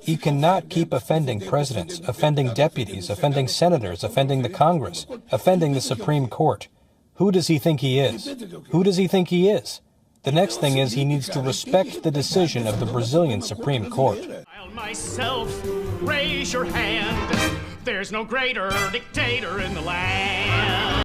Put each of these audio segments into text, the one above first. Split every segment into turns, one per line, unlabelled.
He cannot keep offending presidents, offending deputies, offending senators, offending the Congress, offending the Supreme Court. Who does he think he is? Who does he think he is? The next thing is he needs to respect the decision of the Brazilian Supreme Court.
I'll myself raise your hand. There's no greater dictator in the land.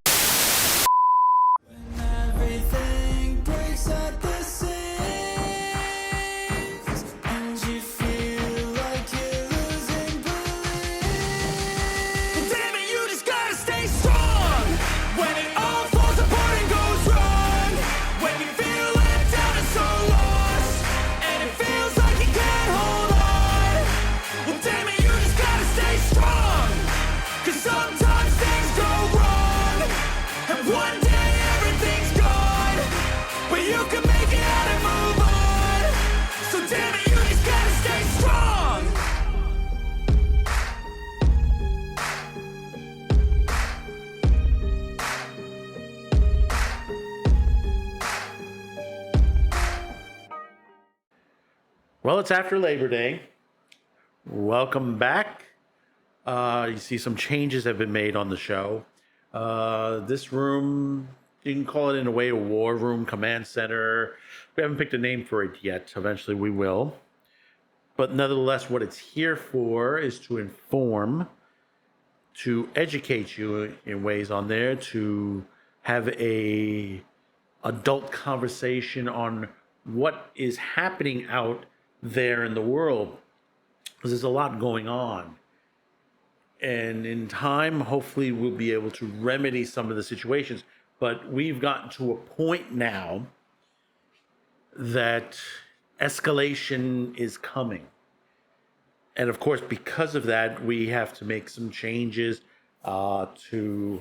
Well, it's after Labor Day. Welcome back. You see some changes have been made on the show. This room, you can call it in a way a war room, command center. We haven't picked a name for it yet. Eventually we will. But nevertheless, what it's here for is to inform, to educate you in ways on there, to have a adult conversation on what is happening out there in the world, because there's a lot going on, and in time hopefully we'll be able to remedy some of the situations. But we've gotten to a point now that escalation is coming, and of course because of that we have to make some changes to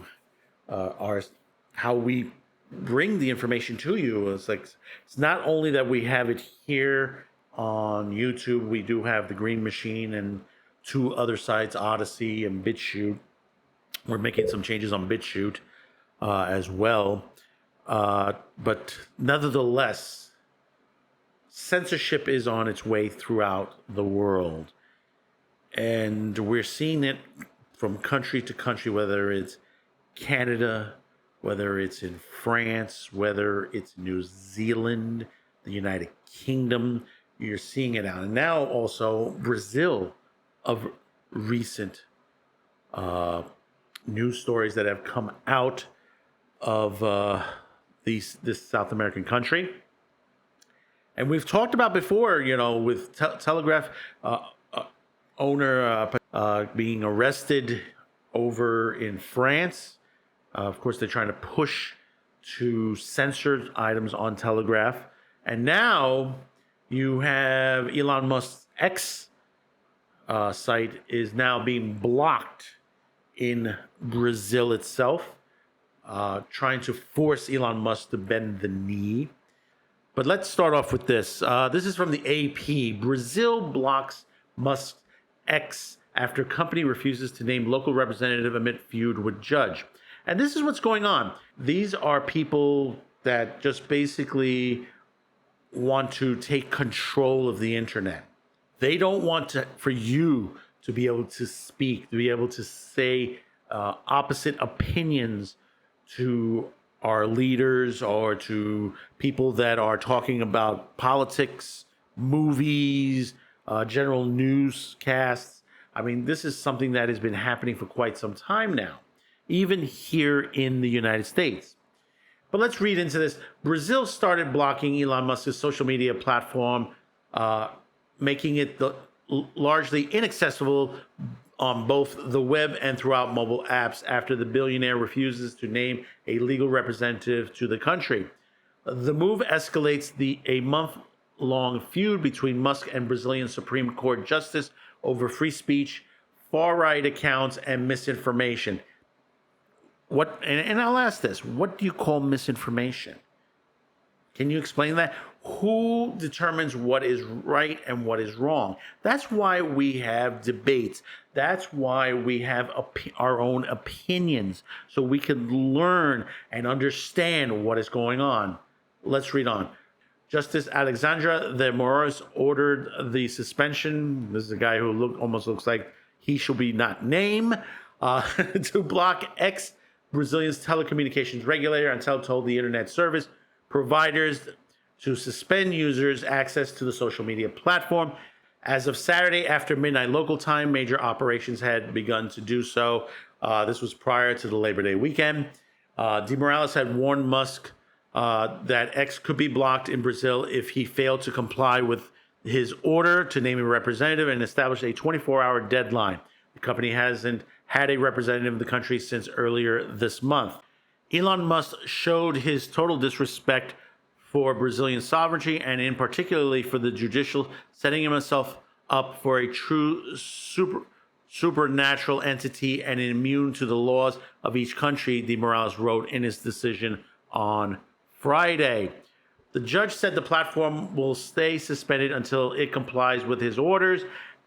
our how we bring the information to you. It's not only that we have it here on YouTube. We do have the Green Machine and two other sites, Odyssey and BitChute. We're making some changes on BitChute as well. But nevertheless, censorship is on its way throughout the world. And we're seeing it from country to country, whether it's Canada, whether it's in France, whether it's New Zealand, the United Kingdom. You're seeing it out. And now also Brazil, of recent news stories that have come out of this South American country. And we've talked about before, with Telegraph owner being arrested over in France. Of course, they're trying to push to censor items on Telegraph. And now you have Elon Musk's X site is now being blocked in Brazil itself, trying to force Elon Musk to bend the knee. But let's start off with this. This is from the AP. Brazil blocks Musk's X after company refuses to name local representative amid feud with judge. And this is what's going on. These are people that just basically want to take control of the internet. They don't want for you to be able to speak, to be able to say opposite opinions to our leaders or to people that are talking about politics, movies, general newscasts. I mean, this is something that has been happening for quite some time now, even here in the United States. But let's read into this. Brazil started blocking Elon Musk's social media platform, making it largely inaccessible on both the web and throughout mobile apps after the billionaire refuses to name a legal representative to the country. The move escalates a month-long feud between Musk and Brazilian Supreme Court justice over free speech, far-right accounts, and misinformation. And I'll ask this, what do you call misinformation? Can you explain that? Who determines what is right and what is wrong? That's why we have debates. That's why we have our own opinions, so we can learn and understand what is going on. Let's read on. Justice Alexandre de Moraes ordered the suspension. This is a guy who almost looks like he should be not named, to block ex-Brazilian's telecommunications regulator until told the internet service providers to suspend users' access to the social media platform. As of Saturday after midnight local time, major operations had begun to do so. This was prior to the Labor Day weekend. De Moraes had warned Musk that X could be blocked in Brazil if he failed to comply with his order to name a representative and establish a 24-hour deadline. The company hasn't had a representative in the country since earlier this month. Elon Musk showed his total disrespect for Brazilian sovereignty and in particularly for the judicial, setting himself up for a true supernatural entity and immune to the laws of each country, De Moraes wrote in his decision on Friday. The judge said the platform will stay suspended until it complies with his orders,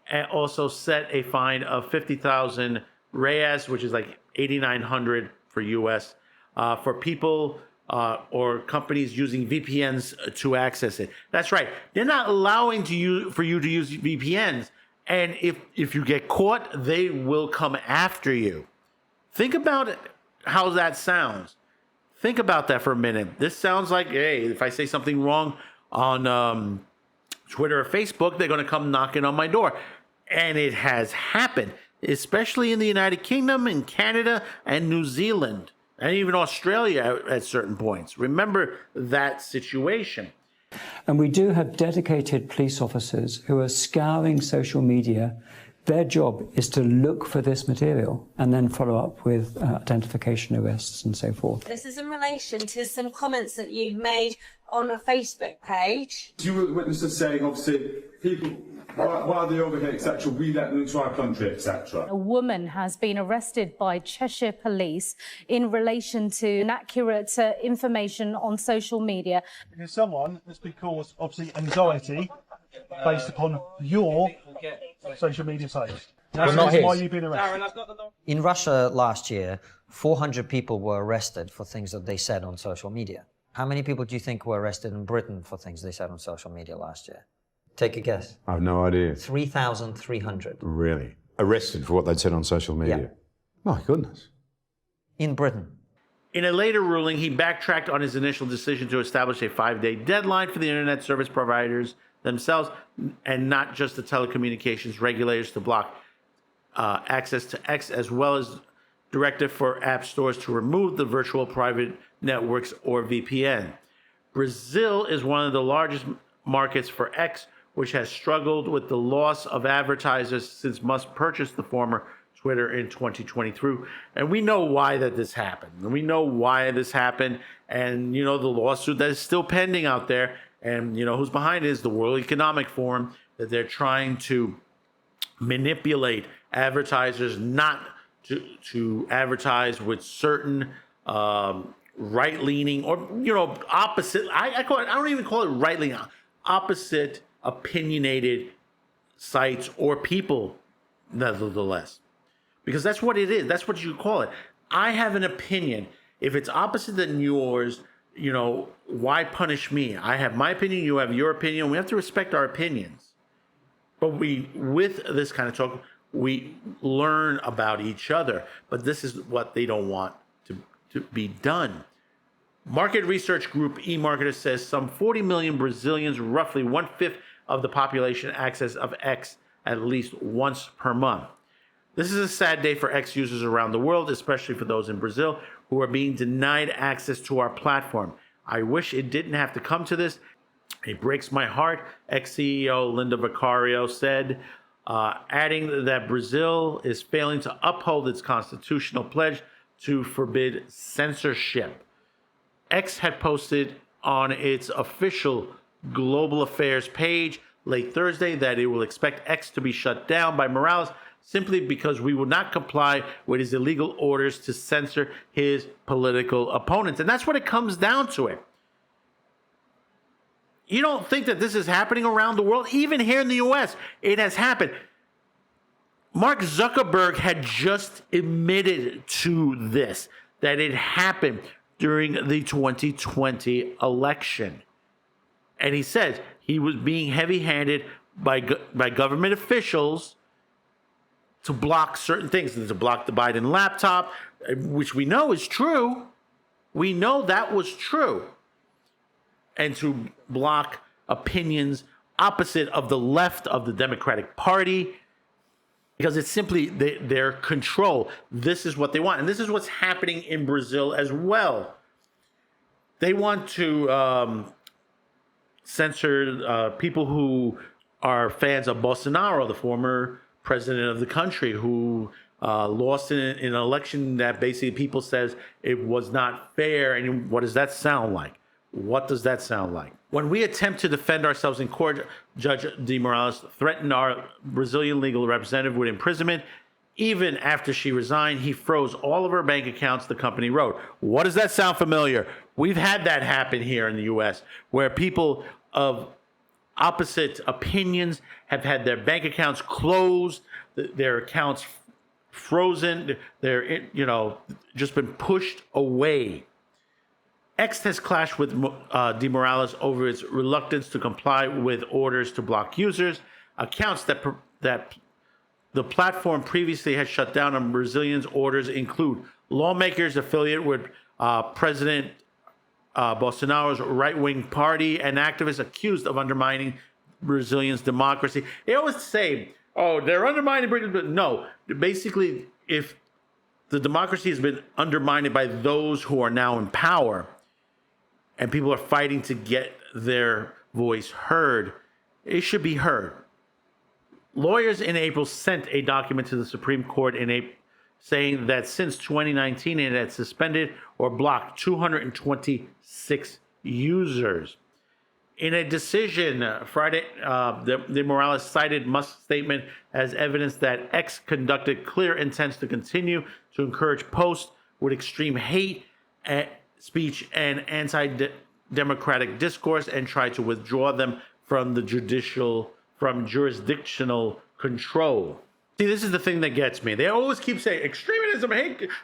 and also set a fine of 50,000 reais, which is like 8,900 for US, for people or companies using VPNs to access it. That's right. They're not allowing for you to use VPNs. And if you get caught, they will come after you. Think about it, how that sounds. Think about that for a minute. This sounds like, hey, if I say something wrong on Twitter or Facebook, they're going to come knocking on my door. And it has happened, especially in the United Kingdom, in Canada, and New Zealand, and even Australia at certain points. Remember that situation.
And we do have dedicated police officers who are scouring social media. Their job is to look for this material and then follow up with identification arrests and so forth.
This is in relation to some comments that you've made on a Facebook page.
You were witnesses saying, obviously, people, while they're over here, etc., we let them into our country, etc.
A woman has been arrested by Cheshire Police in relation to inaccurate information on social media.
There's someone that's been caused, obviously, anxiety based upon your social media sites. That's the reason why you've been arrested.
In Russia last year, 400 people were arrested for things that they said on social media. How many people do you think were arrested in Britain for things they said on social media last year? Take a guess.
I have no idea.
3,300.
Really? Arrested for what they'd said on social media?
Yeah.
My goodness.
In Britain.
In a later ruling, he backtracked on his initial decision to establish a 5-day deadline for the internet service providers themselves and not just the telecommunications regulators to block access to X, as well as directive for app stores to remove the virtual private networks or VPN. Brazil is one of the largest markets for X, which has struggled with the loss of advertisers since Musk purchased the former Twitter in 2023. And we know why this happened. And, you know, the lawsuit that is still pending out there. And, you know, who's behind it is the World Economic Forum, that they're trying to manipulate advertisers not to advertise with certain right-leaning or, you know, opposite. I don't even call it right-leaning. Opposite opinionated sites or people, nevertheless, because that's what it is. That's what you call it. I have an opinion. If it's opposite than yours, you know, why punish me? I have my opinion. You have your opinion. We have to respect our opinions. But with this kind of talk, we learn about each other. But this is what they don't want to be done. Market research group eMarketer says some 40 million Brazilians, roughly 1/5 of the population, access of X at least once per month. This is a sad day for X users around the world, especially for those in Brazil who are being denied access to our platform. I wish it didn't have to come to this. It breaks my heart, ex-CEO Linda Vicario said, adding that Brazil is failing to uphold its constitutional pledge to forbid censorship. X had posted on its official Global Affairs page late Thursday that it will expect X to be shut down by Moraes simply because we will not comply with his illegal orders to censor his political opponents. And that's what it comes down to it. You don't think that this is happening around the world? Even here in the US, it has happened. Mark Zuckerberg had just admitted to this, that it happened during the 2020 election. And he says he was being heavy-handed by government officials to block certain things, to block the Biden laptop, which we know is true. We know that was true. And to block opinions opposite of the left of the Democratic Party, because it's simply their control. This is what they want. And this is what's happening in Brazil as well. They want to censor people who are fans of Bolsonaro, the former president of the country, who lost in an election that basically people says it was not fair. And what does that sound like? What does that sound like? When we attempt to defend ourselves in court, Judge de Moraes threatened our Brazilian legal representative with imprisonment. Even after she resigned, he froze all of her bank accounts, the company wrote. What does that sound familiar? We've had that happen here in the U.S., where people of opposite opinions have had their bank accounts closed, their accounts frozen, they're, just been pushed away. X has clashed with de Moraes over its reluctance to comply with orders to block users. Accounts that the platform previously had shut down on Brazilians' orders include lawmakers affiliated with President Bolsonaro's right-wing party and activists accused of undermining Brazilians' democracy. They always say, oh, they're undermining Britain. But no, basically, if the democracy has been undermined by those who are now in power, and people are fighting to get their voice heard, it should be heard. Lawyers in April sent a document to the Supreme Court in April saying that since 2019 it had suspended or blocked 226 users. In a decision Friday, de Moraes cited Musk's statement as evidence that X conducted clear intents to continue to encourage posts with extreme hate speech and anti-democratic discourse and try to withdraw them from jurisdictional control. See, this is the thing that gets me. They always keep saying extremism,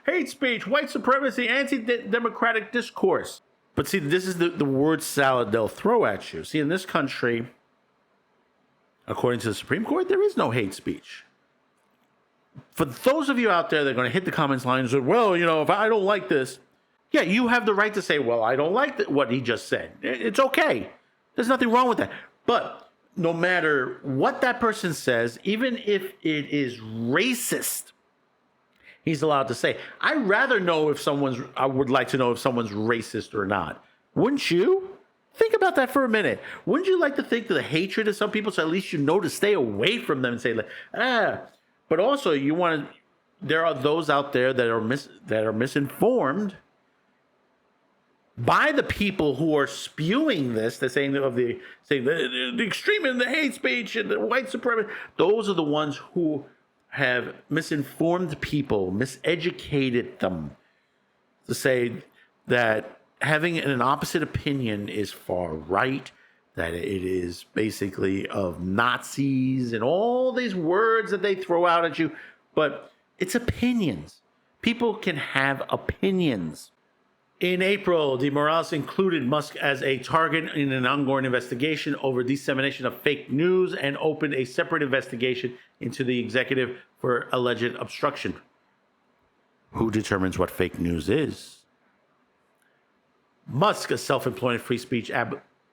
hate speech, white supremacy, anti-democratic discourse. But see, this is the word salad they'll throw at you. See, in this country, according to the Supreme Court, there is no hate speech. For those of you out there that are going to hit the comments line and say, well, if I don't like this, yeah, you have the right to say, well, I don't like what he just said. It's okay. There's nothing wrong with that. But no matter what that person says, even if it is racist, he's allowed to say. I would like to know if someone's racist or not. Wouldn't you? Think about that for a minute. Wouldn't you like to think the hatred of some people, so at least you know to stay away from them and say, But also, there are those out there that are misinformed by the people who are spewing this, the saying the extremism, the hate speech, and the white supremacy. Those are the ones who have misinformed people, miseducated them to say that having an opposite opinion is far right, that it is basically of Nazis and all these words that they throw out at you. But it's opinions. People can have opinions. In April, de Moraes included Musk as a target in an ongoing investigation over dissemination of fake news and opened a separate investigation into the executive for alleged obstruction. Who determines what fake news is? Musk, a self-employed free speech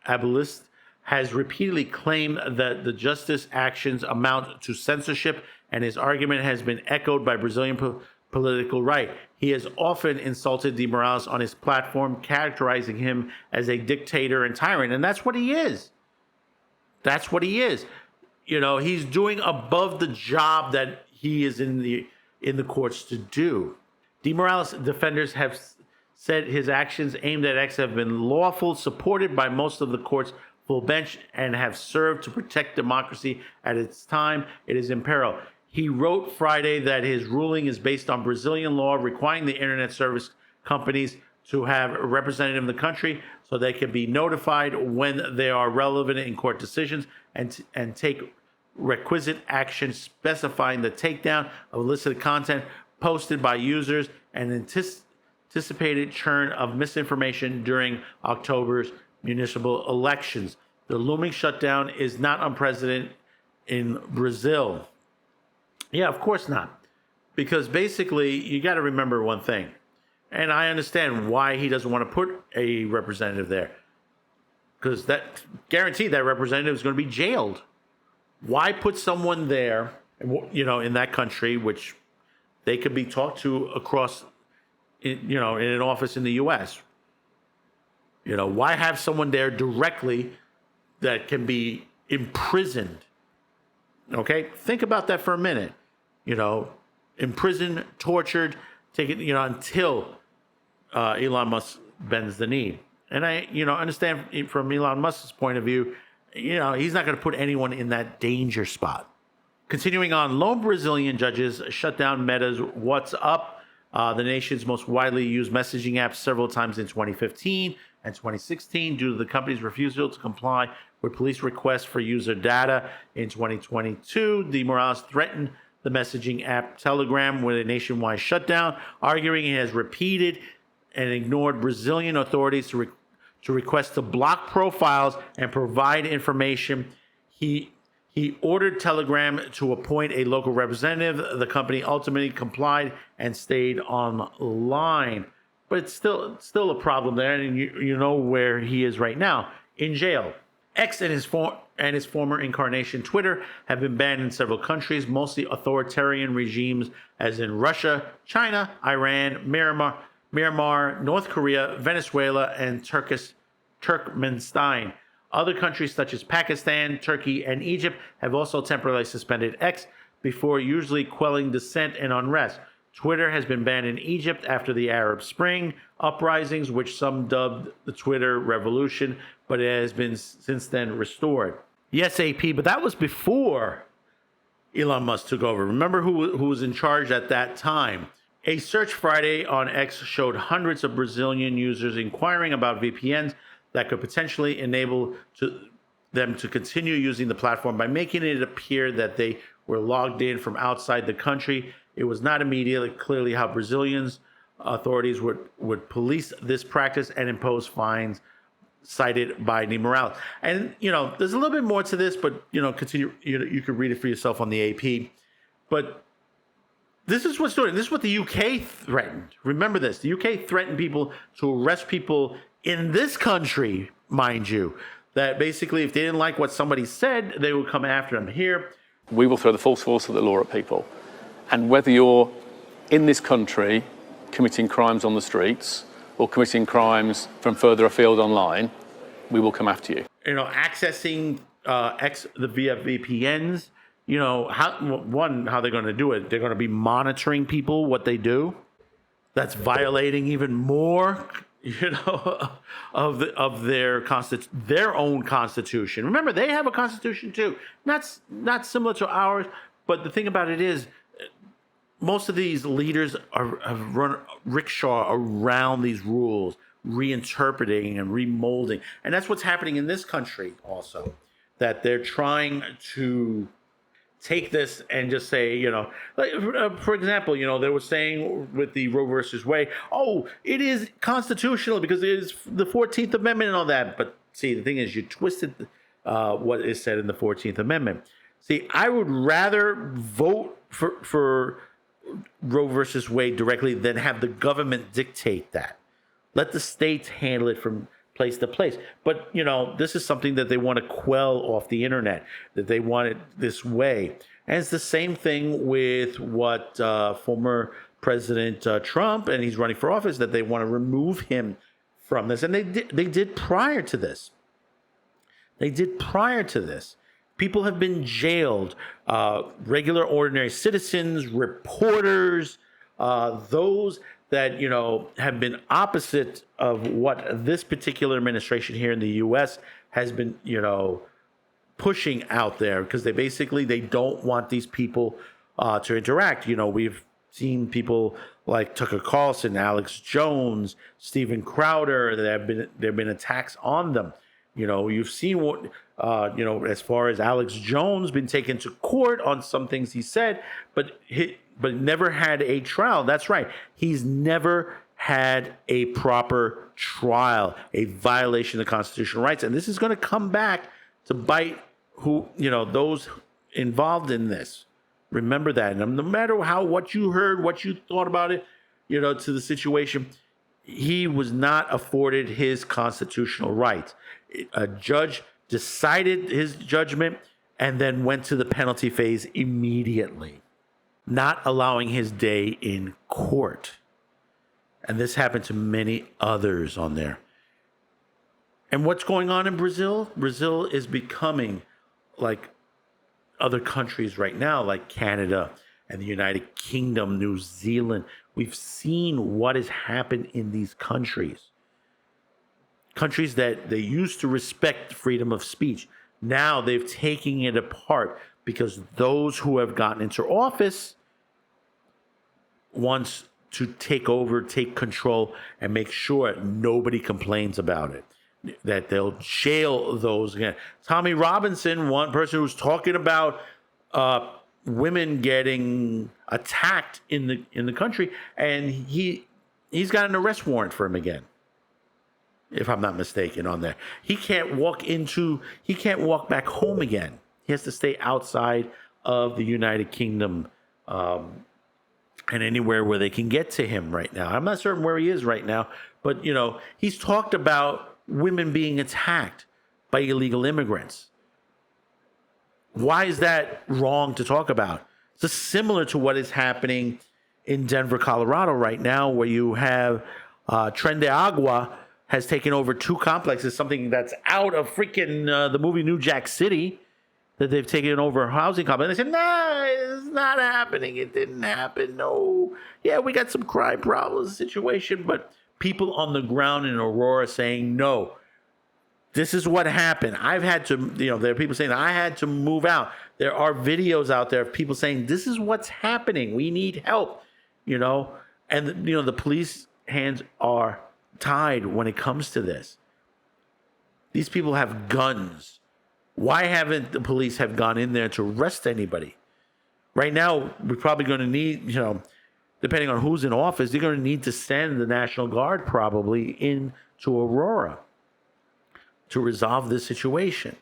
abolitionist, has repeatedly claimed that the justice actions amount to censorship, and his argument has been echoed by Brazilian political right. He has often insulted de Moraes on his platform, characterizing him as a dictator and tyrant, and that's what he is. That's what he is. He's doing above the job that he is in the courts to do. De Moraes defenders have said his actions aimed at X have been lawful, supported by most of the court's full bench, and have served to protect democracy at its time it is in peril. He wrote Friday that his ruling is based on Brazilian law requiring the internet service companies to have a representative in the country so they can be notified when they are relevant in court decisions and take requisite action specifying the takedown of illicit content posted by users and anticipated churn of misinformation during October's municipal elections. The looming shutdown is not unprecedented in Brazil. Yeah, of course not. Because basically, you got to remember one thing. And I understand why he doesn't want to put a representative there. Because that guaranteed that representative is going to be jailed. Why put someone there, in that country, which they could be talked to across, in an office in the U.S.? Why have someone there directly that can be imprisoned? Okay, think about that for a minute. Imprisoned, tortured, taken, until Elon Musk bends the knee. And I, understand from Elon Musk's point of view, he's not going to put anyone in that danger spot. Continuing on, lone Brazilian judges shut down Meta's WhatsApp, the nation's most widely used messaging app, several times in 2015 and 2016 due to the company's refusal to comply with police requests for user data. In 2022, the Moraes threatened the messaging app Telegram with a nationwide shutdown, arguing it has repeated and ignored Brazilian authorities to request to block profiles and provide information. He ordered Telegram to appoint a local representative. The company ultimately complied and stayed online. But it's still a problem there, and you know where he is right now, in jail. X and his former incarnation, Twitter, have been banned in several countries, mostly authoritarian regimes, as in Russia, China, Iran, Myanmar, North Korea, Venezuela, and Turkmenistan. Other countries such as Pakistan, Turkey, and Egypt have also temporarily suspended X before usually quelling dissent and unrest. Twitter has been banned in Egypt after the Arab Spring uprisings, which some dubbed the Twitter Revolution, but it has been since then restored. Yes, AP, but that was before Elon Musk took over. Remember who was in charge at that time? A search Friday on X showed hundreds of Brazilian users inquiring about VPNs that could potentially enable them to continue using the platform by making it appear that they were logged in from outside the country. It was not immediately clearly how Brazilians authorities would police this practice and impose fines, cited by Moraes. And, there's a little bit more to this, but, continue. You could read it for yourself on the AP. But this is what's doing. This is what the UK threatened. Remember this. The UK threatened people to arrest people in this country, mind you, that basically if they didn't like what somebody said, they would come after them. Here,
we will throw the full force of the law at people. And whether you're in this country committing crimes on the streets or committing crimes from further afield online, we will come after you.
Accessing via VPNs, how they're going to do it. They're going to be monitoring people, what they do. That's violating even more, of their own constitution. Remember, they have a constitution too. Not similar to ours, but the thing about it is, most of these leaders have run rickshaw around these rules, reinterpreting and remolding. And that's what's happening in this country also, that they're trying to take this and just say, for example, they were saying with the Roe versus Wade, it is constitutional because it is the 14th Amendment and all that. But see, the thing is, you twisted what is said in the 14th Amendment. See, I would rather vote for Roe versus Wade directly than have the government dictate that. Let the states handle it from place to place. But, this is something that they want to quell off the internet, that they want it this way. And it's the same thing with what former President Trump, and he's running for office, that they want to remove him from this. And they did prior to this. People have been jailed, regular, ordinary citizens, reporters, those that, have been opposite of what this particular administration here in the U.S. has been, pushing out there, because they don't want these people to interact. We've seen people like Tucker Carlson, Alex Jones, Steven Crowder, there have been attacks on them. You've seen what, as far as Alex Jones been taken to court on some things he said, but never had a trial. That's right. He's never had a proper trial, a violation of constitutional rights. And this is going to come back to bite those involved in this. Remember that. And no matter what you heard, what you thought about it, to the situation, he was not afforded his constitutional rights. A judge decided his judgment and then went to the penalty phase immediately, not allowing his day in court. And this happened to many others on there. And what's going on in Brazil? Brazil is becoming like other countries right now, like Canada and the United Kingdom, New Zealand. We've seen what has happened in these countries. Countries that they used to respect freedom of speech. Now they've taken it apart because those who have gotten into office wants to take over, take control, and make sure nobody complains about it. That they'll jail those again. Tommy Robinson, one person who's talking about women getting attacked in the country, and he's got an arrest warrant for him again, if I'm not mistaken, on there. He can't walk back home again. He has to stay outside of the United Kingdom and anywhere where they can get to him right now. I'm not certain where he is right now, but he's talked about women being attacked by illegal immigrants. Why is that wrong to talk about? It's similar to what is happening in Denver, Colorado right now, where you have Tren de Agua has taken over 2 complexes, something that's out of freaking the movie New Jack City, that they've taken over a housing complex. And they said, nah, it's not happening. It didn't happen. No. Yeah, we got some crime problems situation, but people on the ground in Aurora saying, no, this is what happened. I've had to, there are people saying I had to move out. There are videos out there of people saying, this is what's happening. We need help, and the police hands are tied when it comes to this. These people have guns. Why haven't the police have gone in there to arrest anybody? Right now, we're probably going to need, depending on who's in office, they're going to need to send the National Guard probably into Aurora to resolve this situation.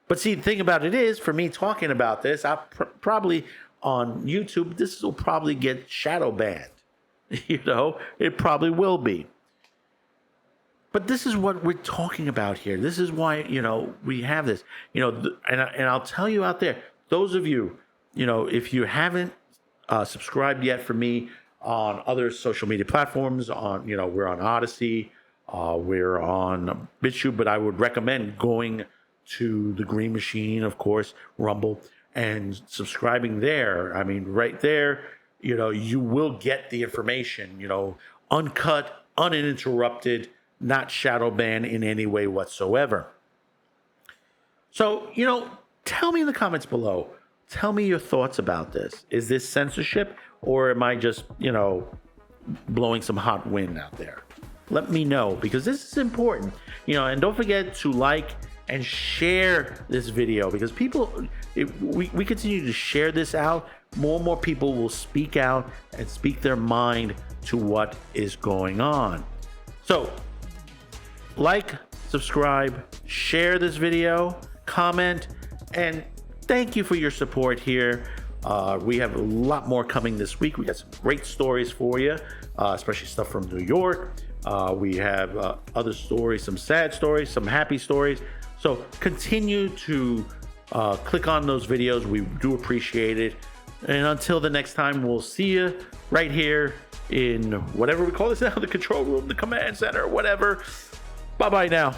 But see, the thing about it is, for me talking about this, I probably on YouTube, this will probably get shadow banned. It probably will be. But this is what we're talking about here. This is why, we have this, and I'll tell you out there, those of you, if you haven't subscribed yet for me on other social media platforms, we're on Odyssey, we're on BitChute, but I would recommend going to the Green Machine, of course, Rumble, and subscribing there. I mean, right there, you will get the information, uncut, uninterrupted, not shadow banned in any way whatsoever. So, tell me in the comments below. Tell me your thoughts about this. Is this censorship, or am I just, blowing some hot wind out there? Let me know, because this is important. And don't forget to like and share this video, because we continue to share this out, more and more people will speak out and speak their mind to what is going on. So, like, subscribe, share this video, comment, and thank you for your support here. We have a lot more coming this week. We got some great stories for you, especially stuff from New York. We have other stories, some sad stories, some happy stories. So continue to click on those videos. We do appreciate it. And until the next time, we'll see you right here in whatever we call this now, the control room, the command center, whatever. Bye-bye now.